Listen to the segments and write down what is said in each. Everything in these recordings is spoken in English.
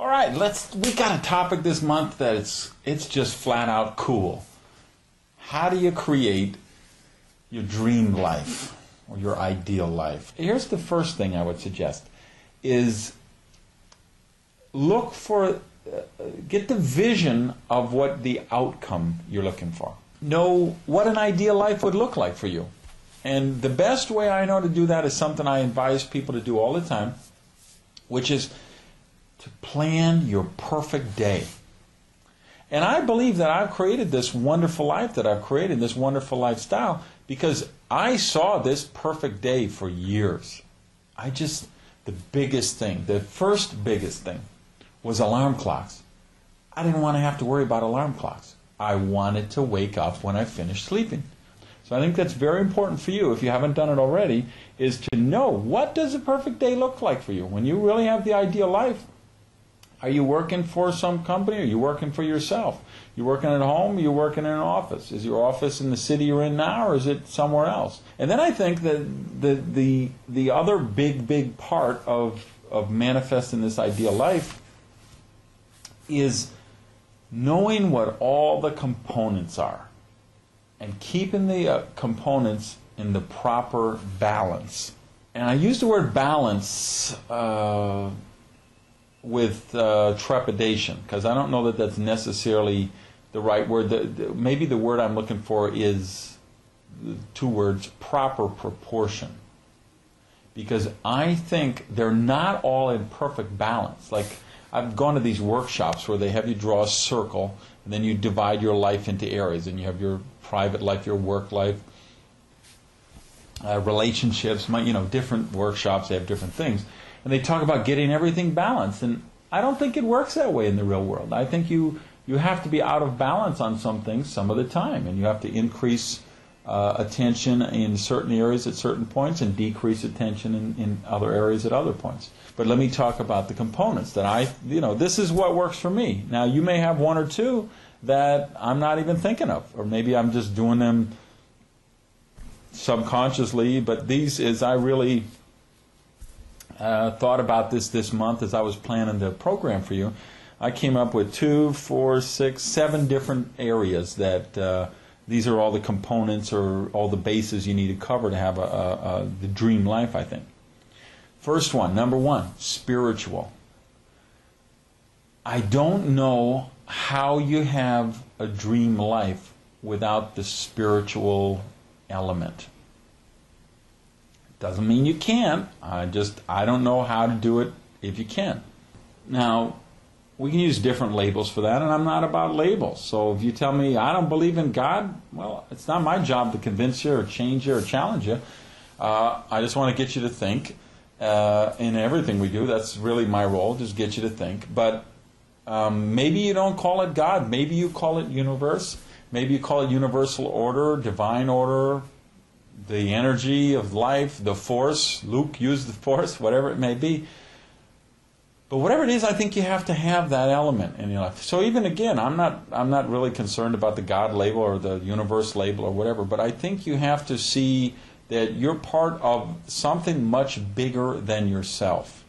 All right, we got a topic this month that it's just flat out cool. How do you create your dream life or your ideal life? Here's the first thing I would suggest is get the vision of what the outcome you're looking for. Know what an ideal life would look like for you. And the best way I know to do that is something I advise people to do all the time, which is to plan your perfect day. And I believe that I've created this wonderful life that I've created, this wonderful lifestyle, because I saw this perfect day for years. The biggest thing, the first biggest thing, was alarm clocks. I didn't want to have to worry about alarm clocks. I wanted to wake up when I finished sleeping. So I think that's very important for you, if you haven't done it already, is to know, what does a perfect day look like for you? When you really have the ideal life, are you working for some company? Are you working for yourself? You working at home? Or you working in an office? Is your office in the city you're in now, or is it somewhere else? And then I think that the other big part of manifesting this ideal life is knowing what all the components are and keeping the components in the proper balance. And I use the word balance with trepidation, because I don't know that that's necessarily the right word. Maybe the word I'm looking for is two words: proper proportion. Because I think they're not all in perfect balance. Like, I've gone to these workshops where they have you draw a circle, and then you divide your life into areas, and you have your private life, your work life, relationships, different workshops, they have different things. And they talk about getting everything balanced. And I don't think it works that way in the real world. I think you have to be out of balance on some things some of the time. And you have to increase attention in certain areas at certain points and decrease attention in other areas at other points. But let me talk about the components that this is what works for me. Now, you may have one or two that I'm not even thinking of. Or maybe I'm just doing them subconsciously. But I really thought about this month as I was planning the program for you. I came up with 2, 4, 6, 7 different areas that these are all the components or all the bases you need to cover to have the dream life, I think. First one, number 1, spiritual. I don't know how you have a dream life without the spiritual element. Doesn't mean you can't. I don't know how to do it if you can. Now, we can use different labels for that, and I'm not about labels. So if you tell me I don't believe in God, well, it's not my job to convince you or change you or challenge you. I just want to get you to think. In everything we do, that's really my role, just get you to think. But maybe you don't call it God. Maybe you call it universe. Maybe you call it universal order, divine order, the energy of life, the force. Luke used the force, whatever it may be. But whatever it is, I think you have to have that element in your life. So even again, I'm not really concerned about the God label or the universe label or whatever, but I think you have to see that you're part of something much bigger than yourself.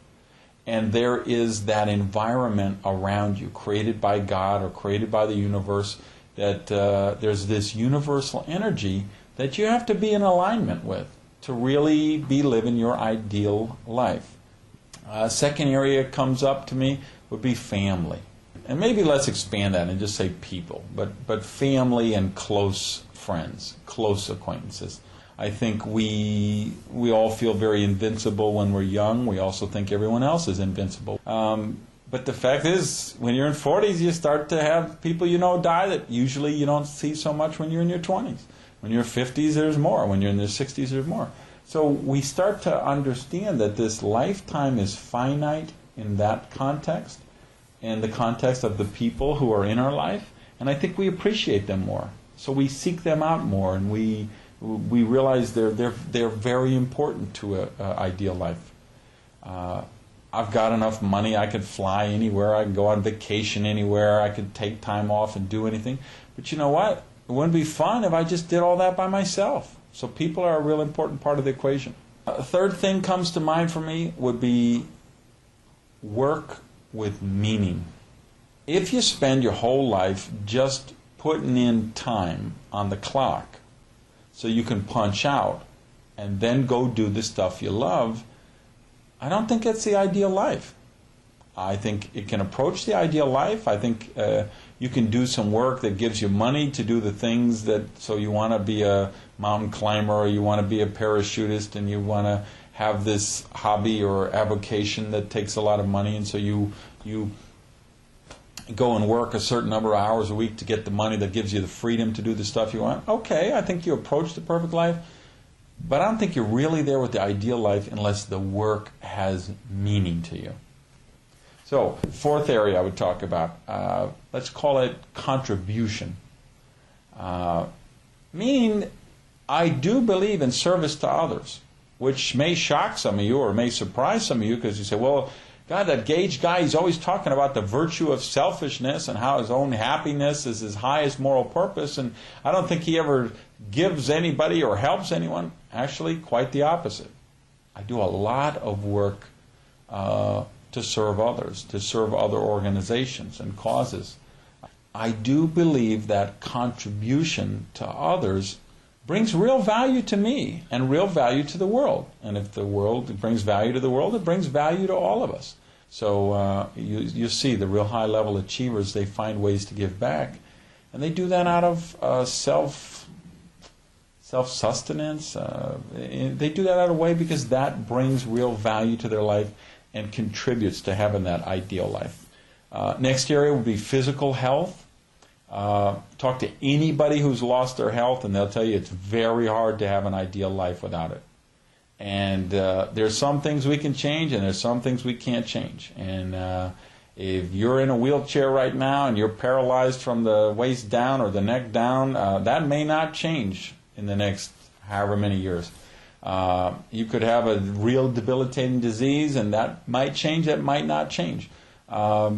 And there is that environment around you, created by God or created by the universe, that there's this universal energy that you have to be in alignment with to really be living your ideal life. Second area comes up to me would be family. And maybe let's expand that and just say people, but family and close friends, close acquaintances. I think we all feel very invincible when we're young. We also think everyone else is invincible. But the fact is, when you're in 40s, you start to have people die that usually you don't see so much when you're in your 20s. When you're 50s, there's more. When you're in your 60s, there's more. So we start to understand that this lifetime is finite in that context, in the context of the people who are in our life, and I think we appreciate them more. So we seek them out more, and we realize they're very important to an ideal life. I've got enough money, I could fly anywhere, I can go on vacation anywhere, I could take time off and do anything. But you know what? It wouldn't be fun if I just did all that by myself. So people are a real important part of the equation. A third thing comes to mind for me would be work with meaning. If you spend your whole life just putting in time on the clock so you can punch out and then go do the stuff you love, I don't think it's the ideal life. I think it can approach the ideal life. I think you can do some work that gives you money to do the things that, so you want to be a mountain climber, or you want to be a parachutist, and you want to have this hobby or avocation that takes a lot of money, and so you go and work a certain number of hours a week to get the money that gives you the freedom to do the stuff you want. Okay, I think you approach the perfect life, but I don't think you're really there with the ideal life unless the work has meaning to you. So, fourth area I would talk about, let's call it contribution. Meaning, I do believe in service to others, which may shock some of you or may surprise some of you, because you say, well, God, that Gage guy, he's always talking about the virtue of selfishness and how his own happiness is his highest moral purpose, and I don't think he ever gives anybody or helps anyone. Actually, quite the opposite. I do a lot of work to serve others, to serve other organizations and causes. I do believe that contribution to others brings real value to me and real value to the world. And if the world brings value to the world, it brings value to all of us. So you see the real high-level achievers, they find ways to give back. And they do that out of self-sustenance. They do that out of a way because that brings real value to their life and contributes to having that ideal life. Next area would be physical health. Talk to anybody who's lost their health, and they'll tell you it's very hard to have an ideal life without it. And there's some things we can change, and there's some things we can't change. And if you're in a wheelchair right now and you're paralyzed from the waist down or the neck down, that may not change in the next however many years. You could have a real debilitating disease, and that might change, that might not change. But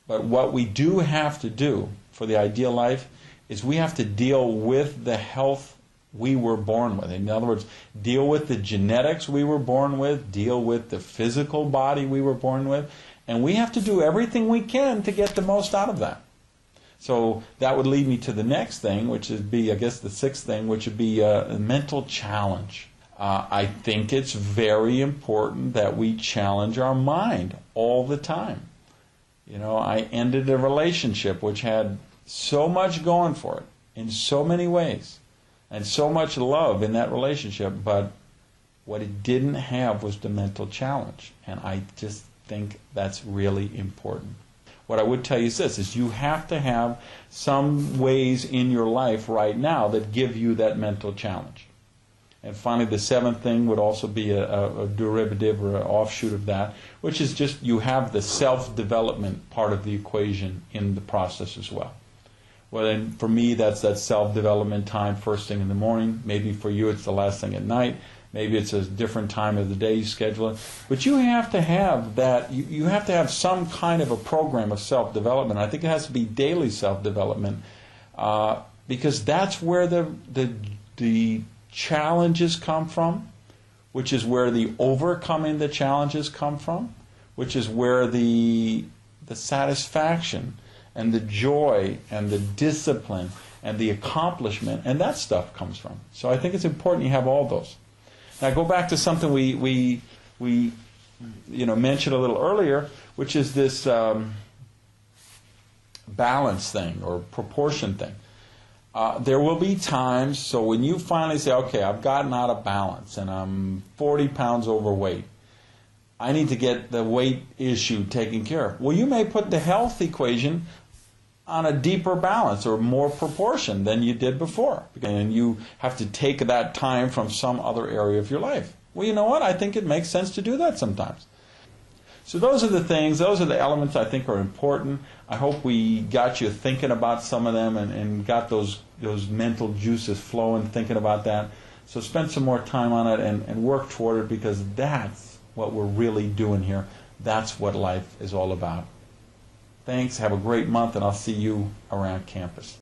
what we do have to do for the ideal life is we have to deal with the health we were born with. In other words, deal with the genetics we were born with, deal with the physical body we were born with, and we have to do everything we can to get the most out of that. So that would lead me to the next thing, which would be, I guess, the sixth thing, which would be a mental challenge. I think it's very important that we challenge our mind all the time. You know, I ended a relationship which had so much going for it in so many ways and so much love in that relationship, but what it didn't have was the mental challenge. And I just think that's really important. What I would tell you is this, is you have to have some ways in your life right now that give you that mental challenge. And finally, the seventh thing would also be a derivative or an offshoot of that, which is just you have the self-development part of the equation in the process as well. Well, then for me, that's that self-development time first thing in the morning. Maybe for you, it's the last thing at night. Maybe it's a different time of the day you schedule it. But you have to have that, you have to have some kind of a program of self-development. I think it has to be daily self-development because that's where the challenges come from, which is where the overcoming the challenges come from, which is where the satisfaction and the joy and the discipline and the accomplishment and that stuff comes from. So I think it's important you have all those. Now go back to something we mentioned a little earlier, which is this balance thing or proportion thing. There will be times, so when you finally say, okay, I've gotten out of balance and I'm 40 pounds overweight, I need to get the weight issue taken care of. Well, you may put the health equation on a deeper balance or more proportion than you did before. And you have to take that time from some other area of your life. Well, you know what? I think it makes sense to do that sometimes. So those are the things, those are the elements I think are important. I hope we got you thinking about some of them and got those mental juices flowing, thinking about that. So spend some more time on it and work toward it, because that's what we're really doing here. That's what life is all about. Thanks. Have a great month, and I'll see you around campus.